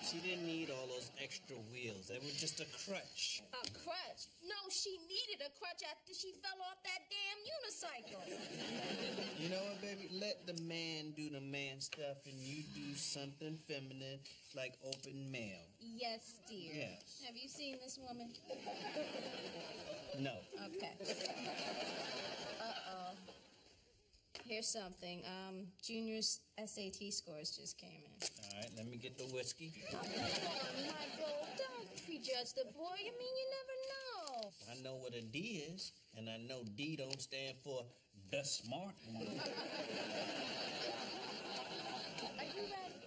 She didn't need all those extra wheels. They were just a crutch. A crutch? No, she needed a crutch after she fell off that damn unicycle. You know what, baby? Let the man do the man stuff and you do something feminine like open mail. Yes, dear. Yes. Have you seen this woman? No. Okay. Uh-oh. Here's something. Junior's SAT scores just came in. All right, let me get the whiskey. Oh, Michael, don't prejudge the boy. I mean, you never know. I know what a D is, and I know D don't stand for the smart one. Are you ready?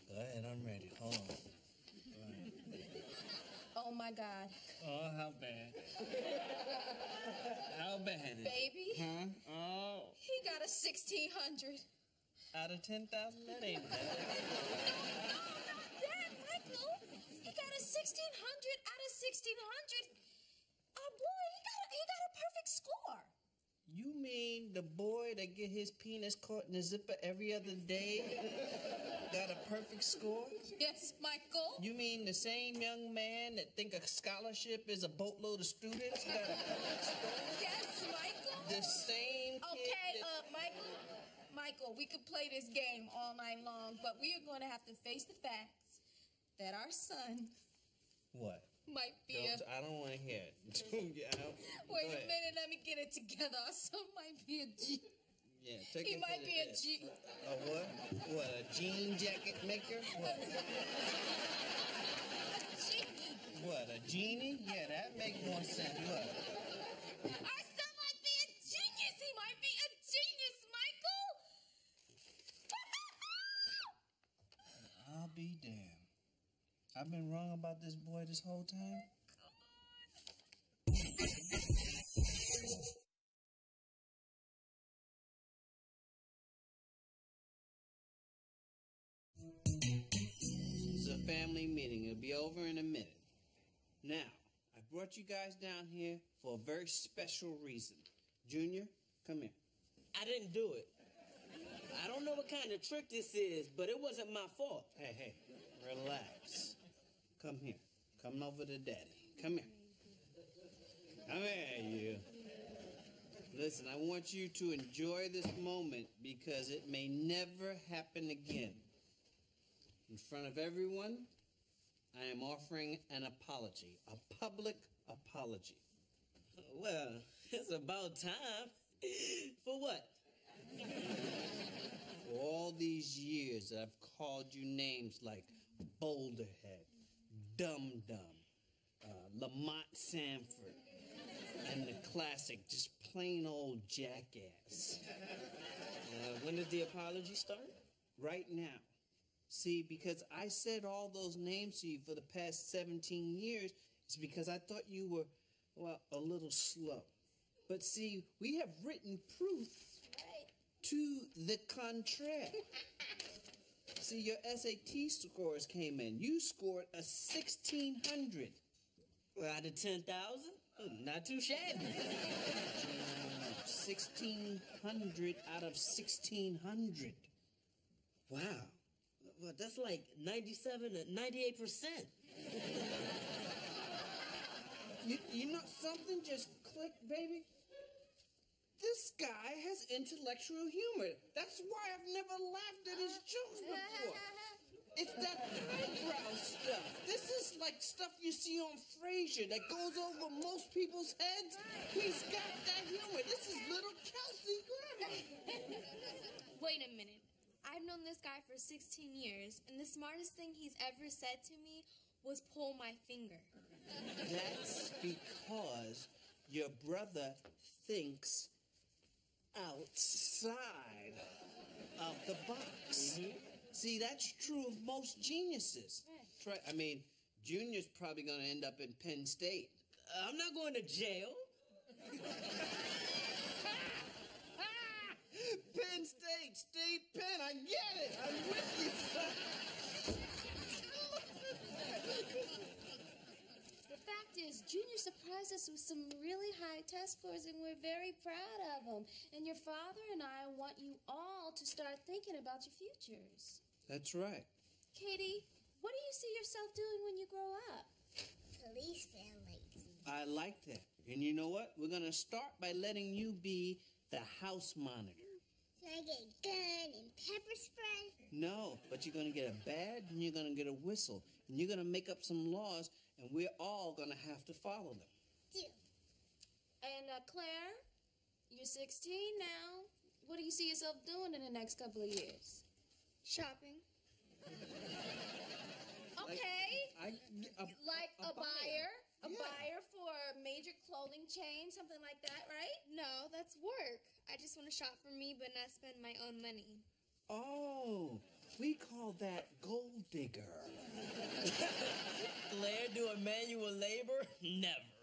Go ahead, I'm ready. Hold on. Oh, my God. Oh, how bad? How bad is it? Baby? Huh? Oh. He got a 1,600. Out of 10,000? That ain't bad. No, not that, Michael. He got a 1,600 out of 1,600. Oh, boy, he got a perfect score. You mean the boy that get his penis caught in the zipper every other day got a perfect score? Yes, Michael. You mean the same young man that think a scholarship is a boatload of students got a perfect score? Yes, Michael. The same kid Okay, that... Michael, we could play this game all night long, but we are going to have to face the facts that our son... What? Might be I don't want to hear it. Wait a minute, let me get it together. Our son might be a G. Yeah, take He it might to be the a G. A what? What, a jean jacket maker? What? A genie. What, a genie? Yeah, that makes more sense. What? Our son might be a genius. He might be a genius, Michael. I'll be damned. I've been wrong about this boy this whole time? This is a family meeting. It'll be over in a minute. Now, I brought you guys down here for a very special reason. Junior, come here. I didn't do it. I don't know what kind of trick this is, but it wasn't my fault. Hey, relax. Come here. Come over to Daddy. Come here. Come here, you. Listen, I want you to enjoy this moment because it may never happen again. In front of everyone, I am offering an apology, a public apology. Well, it's about time. For what? For all these years that I've called you names like Boulderhead, Dum Dum, Lamont Sanford, and the classic, just plain old jackass. When did the apology start? Right now. See, because I said all those names to you for the past 17 years, it's because I thought you were, well, a little slow. But see, we have written proof to the contrary. See, your SAT scores came in. You scored a 1,600. Well, out of 10,000? Not too shabby. 1,600 out of 1,600. Wow. Well, that's like 97 to 98%. You know something just clicked, baby? This guy has intellectual humor. That's why I've never laughed at his jokes before. It's that highbrow stuff. This is like stuff you see on Frasier that goes over most people's heads. He's got that humor. This is little Kelsey Grammer. Wait a minute. I've known this guy for 16 years, and the smartest thing he's ever said to me was pull my finger. That's because your brother thinks outside of the box. See, that's true of most geniuses. Right. I mean, Junior's probably going to end up in Penn State. I'm not going to jail. Penn State, State Penn, I get it. I'm with you, son. The fact is, Junior surprised us with some really high test scores, and we're very proud of him. And your father and I want you all to start thinking about your futures. That's right. Katie, what do you see yourself doing when you grow up? Police family. I like that. And you know what? We're going to start by letting you be the house monitor. Can I get a gun and pepper spray? No, but you're going to get a badge and you're going to get a whistle. And you're going to make up some laws, and we're all going to have to follow them. Deal. And Claire, you're 16 now. What do you see yourself doing in the next couple of years? Shopping. Okay. Like a buyer? A Yeah. buyer for a major clothing chain, something like that, right? No, that's work. I just want to shop for me, but not spend my own money. Oh, we call that gold digger. Claire doing manual labor? Never.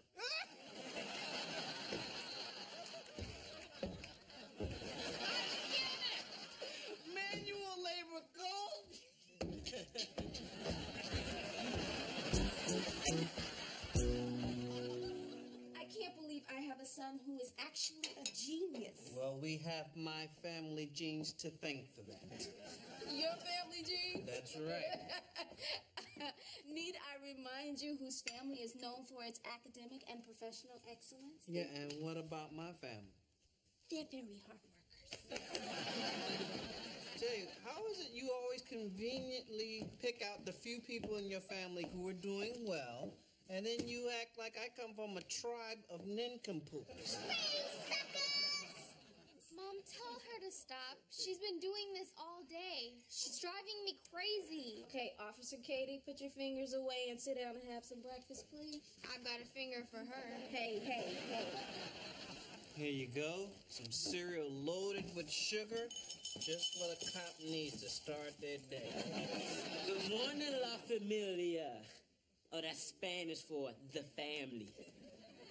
Manual labor gold? I can't believe I have a son who is actually a genius. Well, we have my family genes to thank for that. Your family gene? That's right. Need I remind you whose family is known for its academic and professional excellence? Yeah, and what about my family? They're very hard workers. Tell you, how is it you always conveniently pick out the few people in your family who are doing well, and then you act like I come from a tribe of nincompoops? Mom, tell her to stop. She's been doing this all day. She's driving me crazy. Okay, Officer Katie, put your fingers away and sit down and have some breakfast, please. I got a finger for her. Hey. Here you go, some cereal loaded with sugar, just what a cop needs to start their day. Good morning, La Familia. Oh, that's Spanish for the family.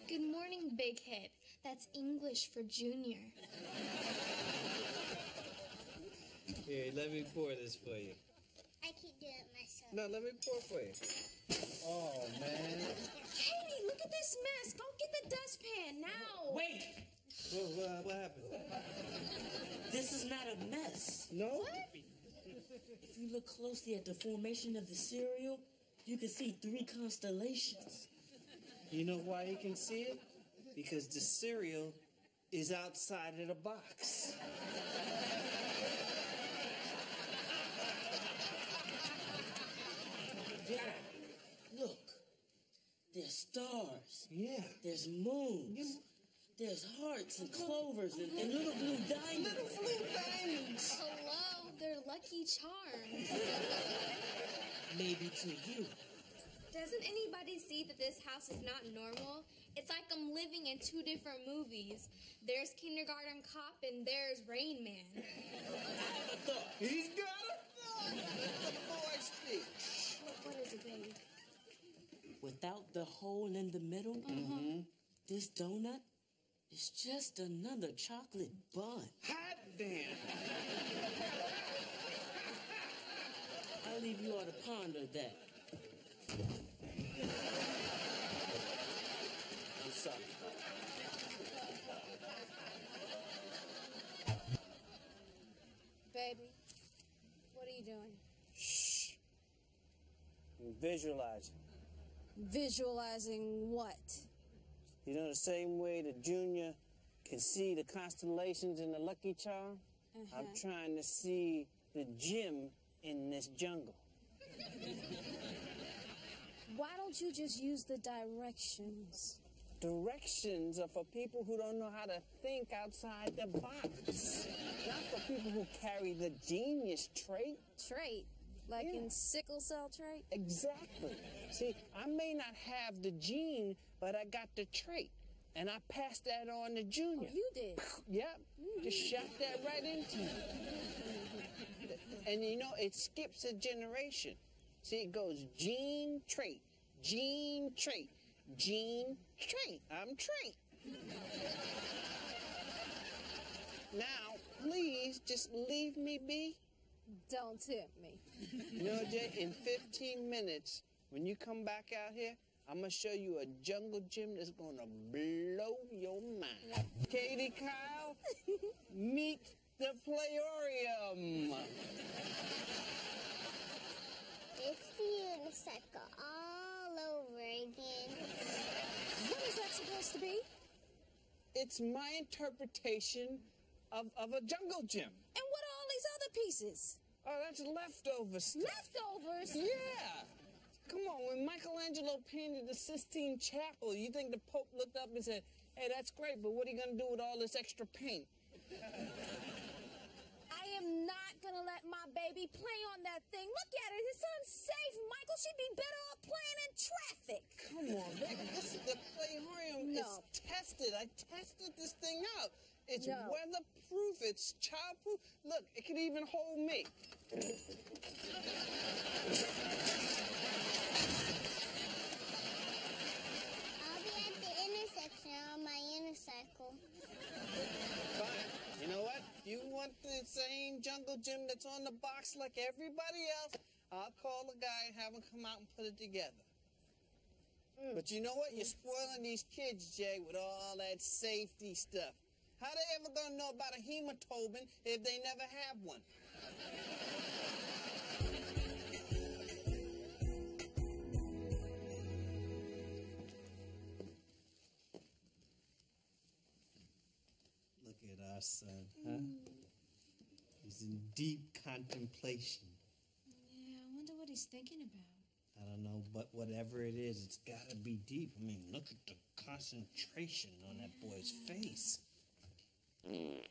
Good morning, big head. That's English for junior. Here, let me pour this for you. I can do it myself. No, let me pour for you. Oh, man. Katie, look at this mess. Go get the dustpan now. Wait! What happened? This is not a mess. No? If you look closely at the formation of the cereal, you can see 3 constellations. You know why you can see it? Because the cereal is outside of the box. Yeah. Look. There's stars. Yeah. There's moons. There's hearts and clovers and little blue diamonds. Little blue diamonds. Hello, they're Lucky Charms. Maybe to you. Doesn't anybody see that this house is not normal? It's like I'm living in 2 different movies. There's Kindergarten Cop and there's Rain Man. He's got a thought. The boy speaks. What is it, baby? Without the hole in the middle, this donut is just another chocolate bun. Hot damn. I'll leave you all to ponder that. I'm sorry. Baby, what are you doing? Shh. I'm visualizing. Visualizing what? You know, the same way the junior can see the constellations in the Lucky Charm, I'm trying to see the gem in this jungle. Why don't you just use the directions? Directions are for people who don't know how to think outside the box. Not for people who carry the genius trait. Trait? Like Yeah. in sickle cell trait? Exactly. See, I may not have the gene, but I got the trait. And I passed that on to Junior. You did. Yep. Just shot that right into him. And you know, it skips a generation. See, it goes gene, trait, gene, trait, gene, trait. I'm trait. Now, please just leave me be. Don't tempt me. You know, Jay, in 15 minutes, when you come back out here, I'm going to show you a jungle gym that's going to blow your mind. Katie Kyle, meet the Playorium. supposed to be? It's my interpretation of a jungle gym. And what are all these other pieces? Oh, that's leftover stuff. Leftovers? Yeah. Come on, when Michelangelo painted the Sistine Chapel, you think the Pope looked up and said, hey, that's great, but what are you going to do with all this extra paint? I am not going to let my baby play on that thing. Look at it. His son's safe. Michael should be better off playing in traffic. Come on, baby. This is the Playhorium. No. It's tested. I tested this thing out. It's No. weatherproof. It's childproof. Look, it can even hold me. I'll be at the intersection on my unicycle. Fine. You know what? You want the same jungle gym that's on the box like everybody else, I'll call the guy and have him come out and put it together. But you know what? You're spoiling these kids, Jay, with all that safety stuff. How they ever gonna know about a hematoma if they never have one? Look at our son, huh? He's in deep contemplation. Yeah, I wonder what he's thinking about. I don't know, but whatever it is, it's gotta be deep. I mean, look at the concentration on that boy's face. That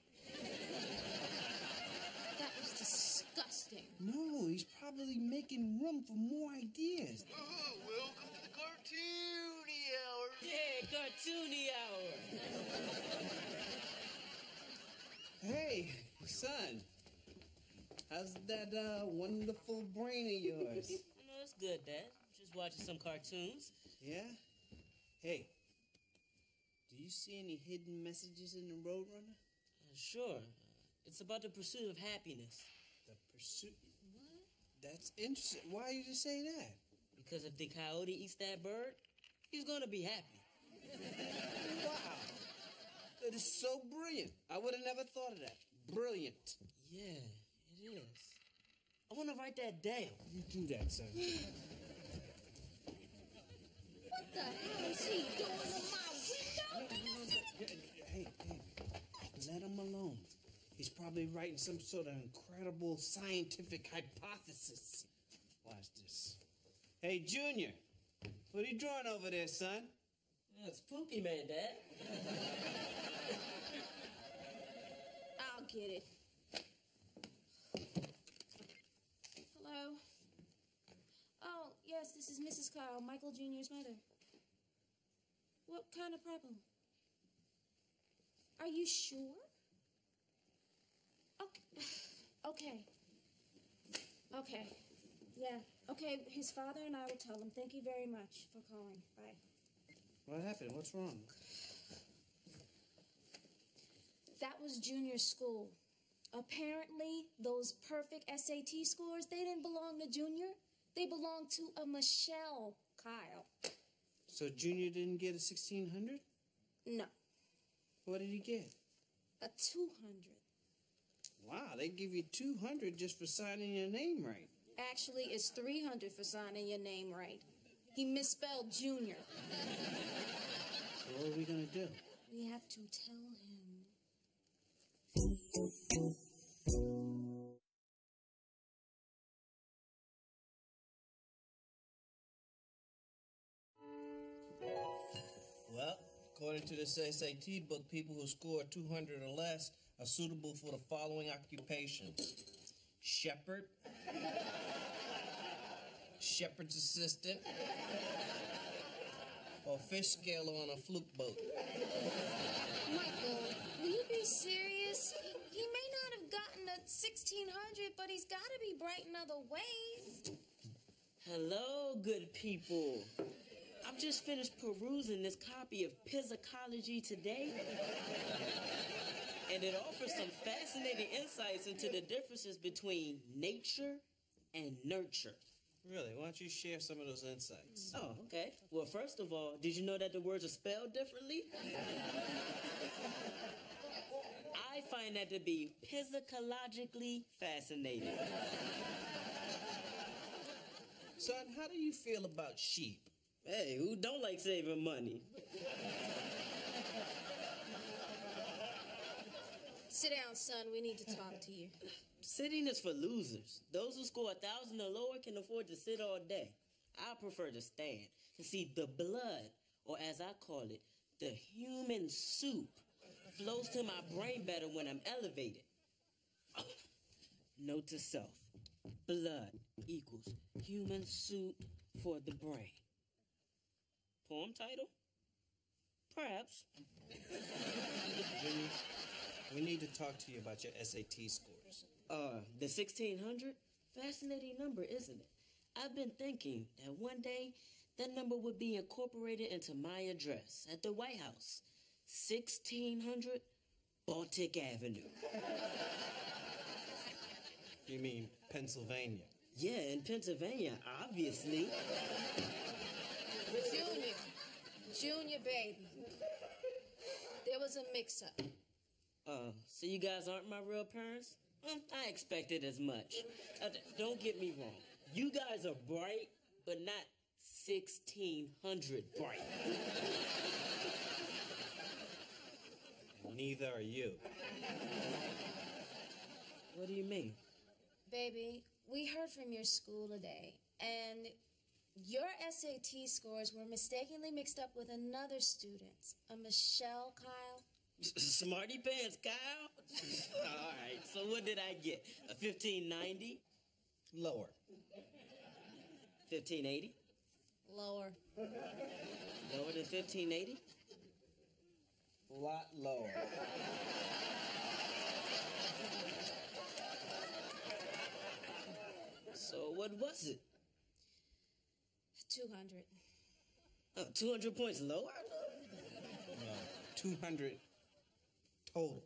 was disgusting. No, he's probably making room for more ideas. Oh, welcome to the Cartoony Hour. Yeah, cartoony hour. Hey, son. How's that wonderful brain of yours? No, it's good, Dad. Just watching some cartoons. Yeah? Hey, do you see any hidden messages in the Roadrunner? Sure. It's about the pursuit of happiness. The pursuit? What? That's interesting. Why did you say that? Because if the coyote eats that bird, he's gonna be happy. Wow. That is so brilliant. I would have never thought of that. Brilliant. Yeah, it is. I want to write that down. You do that, son. What the hell is he doing in my window? Hey, let him alone. He's probably writing some sort of incredible scientific hypothesis. Watch this. Hey, Junior, what are you drawing over there, son? It's Poopy Man, Dad. I'll get it. Hello? Oh, yes, this is Mrs. Kyle, Michael Jr.'s mother. What kind of problem? Are you sure? Okay. Okay. Yeah. Okay, his father and I will tell him. Thank you very much for calling. Bye. What happened? What's wrong? That was junior school. Apparently, those perfect SAT scores, they didn't belong to Junior. They belonged to a Michelle Kyle. So Junior didn't get a 1600? No, What did he get? a 200. Wow, they give you 200 just for signing your name right. Actually, it's 300 for signing your name right. He misspelled Junior. So what are we gonna do? We have to tell him. Well, according to this SAT book, people who score 200 or less are suitable for the following occupations: shepherd, shepherd's assistant, or fish scaler on a fluke boat. Michael, will you be serious? He may not have gotten a 1600, but he's got to be bright in other ways. Hello, good people. I've just finished perusing this copy of Psychology Today, and it offers some fascinating insights into the differences between nature and nurture. Really? Why don't you share some of those insights? Oh, okay. Well, first of all, did you know that the words are spelled differently? I find that to be psychologically fascinating. Son, how do you feel about sheep? Hey, who don't like saving money? Sit down, son. We need to talk to you. Sitting is for losers. Those who score 1,000 or lower can afford to sit all day. I prefer to stand. You see, the blood, or as I call it, the human soup, flows to my brain better when I'm elevated. Note to self. Blood equals human soup for the brain. Poem title? Perhaps. Jimmy, we need to talk to you about your SAT scores. The 1,600? Fascinating number, isn't it? I've been thinking that one day that number would be incorporated into my address at the White House. 1600 Baltic Avenue. You mean Pennsylvania? Yeah, in Pennsylvania, obviously. Junior, baby. There was a mix-up. So you guys aren't my real parents? I expected as much. Don't get me wrong. You guys are bright, but not 1,600 bright. Neither are you. What do you mean? Baby, we heard from your school today, and your SAT scores were mistakenly mixed up with another student's, a Michelle Kyle. Smarty pants, Kyle? All right, so what did I get? A 1590? Lower. 1580? Lower. Lower than 1580? A lot lower. So what was it? 200. 200 points lower? No, 200 total.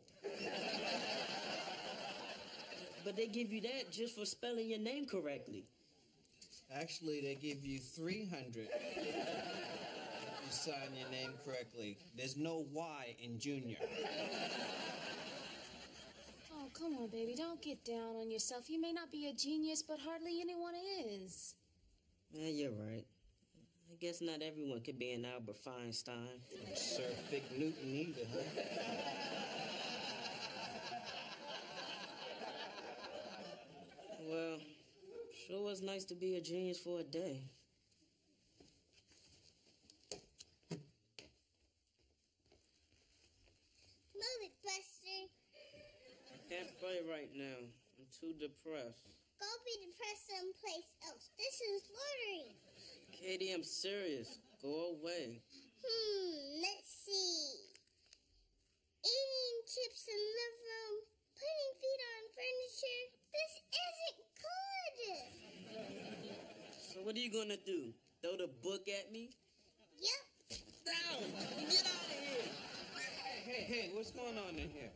But they give you that just for spelling your name correctly. Actually, they give you 300 if you sign your name correctly. There's no Y in junior. Oh, come on, baby. Don't get down on yourself. You may not be a genius, but hardly anyone is. Yeah, you're right. I guess not everyone could be an Albert Feinstein. Or Sir Fig Newton either, huh? Well, sure was nice to be a genius for a day. Move it, Buster. I can't play right now. I'm too depressed. Go be depressed someplace else. This is lottery. Katie, I'm serious. Go away. Let's see. Eating chips in the living room, putting feet on furniture. This isn't good. So what are you gonna do? Throw the book at me? Yep. Down! Get out of here! Hey, what's going on in here?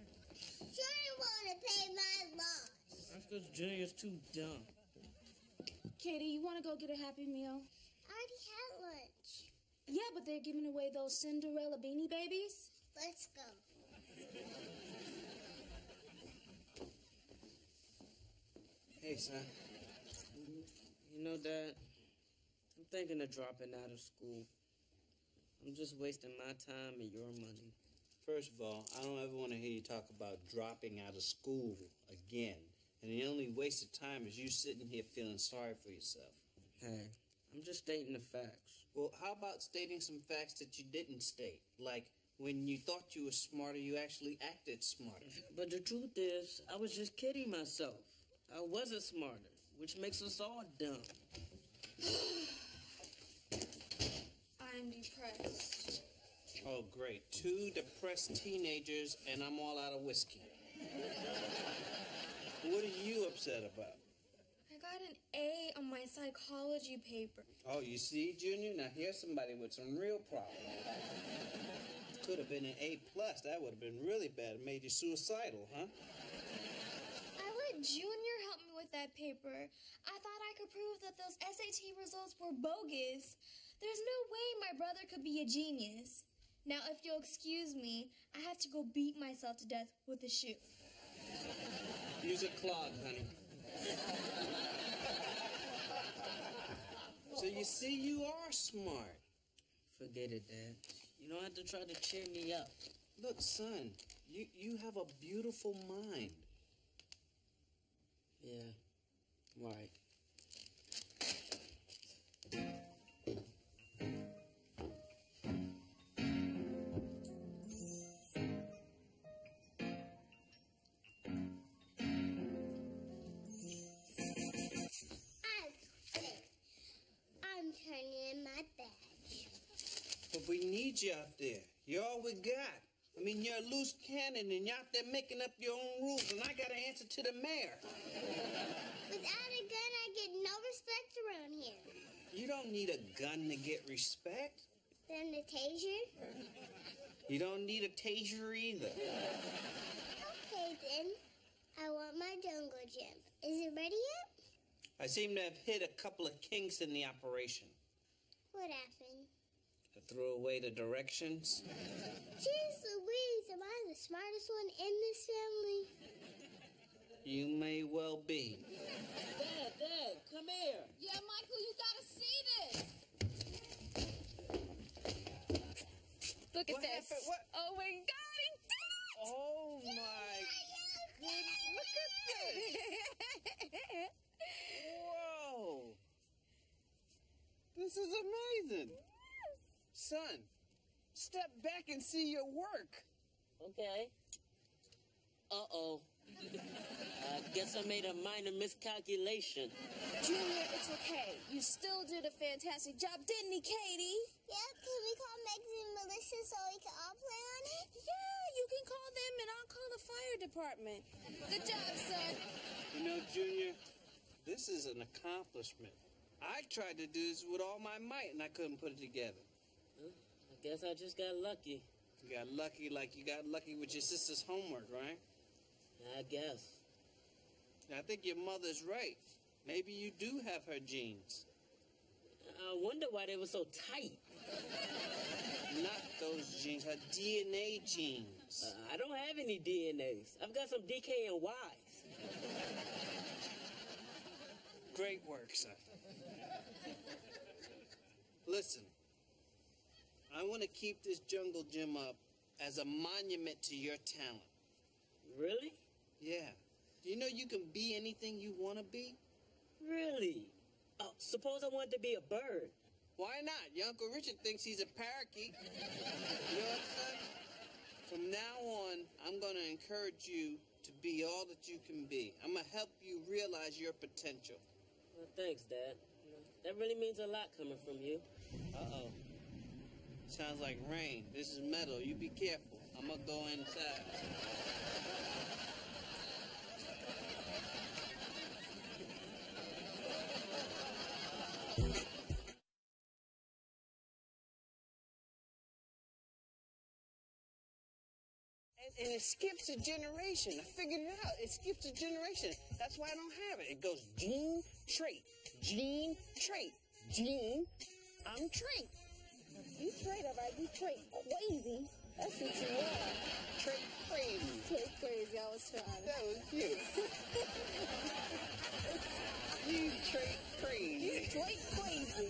Jordan wanna pay my loss. That's because Junior's too dumb. Katie, you want to go get a Happy Meal? I already had lunch. Yeah, but they're giving away those Cinderella beanie babies. Let's go. Hey, son. You know, Dad, I'm thinking of dropping out of school. I'm just wasting my time and your money. First of all, I don't ever want to hear you talk about dropping out of school again. And the only waste of time is you sitting here feeling sorry for yourself. Hey, I'm just stating the facts. Well, how about stating some facts that you didn't state? Like, when you thought you were smarter, you actually acted smarter. But the truth is, I was just kidding myself. I wasn't smarter, which makes us all dumb. I'm depressed. Oh, great. 2 depressed teenagers, and I'm all out of whiskey. What are you upset about? I got an A on my psychology paper. Oh, you see, Junior? Now here's somebody with some real problems. Could have been an A+. That would have been really bad. It made you suicidal, huh? I let Junior help me with that paper. I thought I could prove that those SAT results were bogus. There's no way my brother could be a genius. Now, if you'll excuse me, I have to go beat myself to death with a shoe. Use a clog, honey. So you see, you are smart. Forget it, Dad. You don't have to try to cheer me up. Look, son, you have a beautiful mind. Yeah, right. I'm turning in my badge. But we need you out there. You're all we got. I mean, you're a loose cannon and you're out there making up your own rules, and I gotta answer to the mayor. Without a gun, I get no respect around here. You don't need a gun to get respect. Then the taser? You don't need a taser either. Okay, then. I want my jungle gym. Is it ready yet? I seem to have hit a couple of kinks in the operation. What happened? I threw away the directions. Jeez Louise, am I the smartest one in this family? You may well be. Dad, come here. Yeah, Michael, you gotta see this. Look at What this. happened? What? Oh my God, he did it! Oh my goodness! Look at this! Whoa! This is amazing. Son, step back and see your work. Okay. Uh-oh. I guess I made a minor miscalculation. Junior, it's okay. You still did a fantastic job, didn't he, Katie? Yeah, can we call Megan and Melissa so we can all play on it? Yeah, you can call them and I'll call the fire department. Good job, son. You know, Junior, this is an accomplishment. I tried to do this with all my might and I couldn't put it together. I guess I just got lucky. You got lucky like you got lucky with your sister's homework, right? I guess. I think your mother's right. Maybe you do have her genes. I wonder why they were so tight. Not those genes, her DNA genes. I don't have any DNAs. I've got some DK and Ys. Great work, son. Listen, I want to keep this jungle gym up as a monument to your talent. Really? Yeah. Do you know you can be anything you want to be? Really? Suppose I wanted to be a bird. Why not? Your Uncle Richard thinks he's a parakeet. You know what, son? From now on, I'm going to encourage you to be all that you can be. I'm going to help you realize your potential. Well, thanks, Dad. That really means a lot coming from you. Uh-oh. Sounds like rain. This is metal. You be careful. I'm going to go inside. And it skips a generation. I figured it out. It skips a generation. That's why I don't have it. It goes gene, trait, gene, trait, gene, I'm trait. You trait, all right. You trait crazy. That's what you are. Trait crazy. Trait crazy. I was trying. That was you. You trait crazy. You trait crazy.